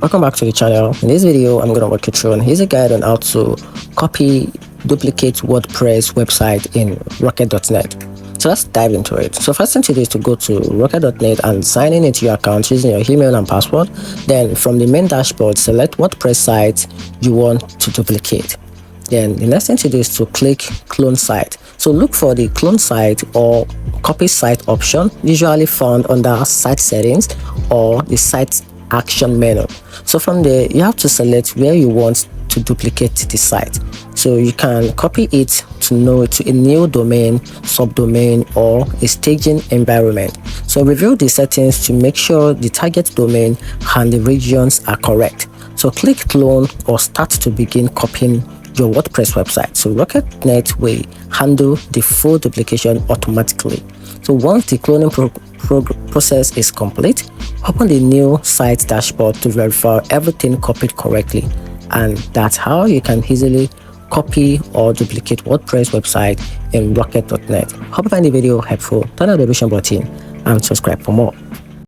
Welcome back to the channel. In this video, I'm going to walk you through here's a guide on how to copy, duplicate WordPress website in rocket.net. So let's dive into it. So first thing to do is to go to rocket.net and sign in into your account using your email and password. Then from the main dashboard, select WordPress site you want to duplicate. Then the next thing to do is to click clone site. So look for the clone site or copy site option, usually found under site settings or the site action menu. So from there, you have to select where you want to duplicate the site. So you can copy it to a new domain, subdomain, or a staging environment. So review the settings to make sure the target domain and the regions are correct. So click clone or start to begin copying your WordPress website. So Rocket.net will handle the full duplication automatically. So once the cloning process is complete, open the new site dashboard to verify everything copied correctly. And that's how you can easily copy or duplicate WordPress website in Rocket.net. Hope you find the video helpful. Turn on the notification button and subscribe for more.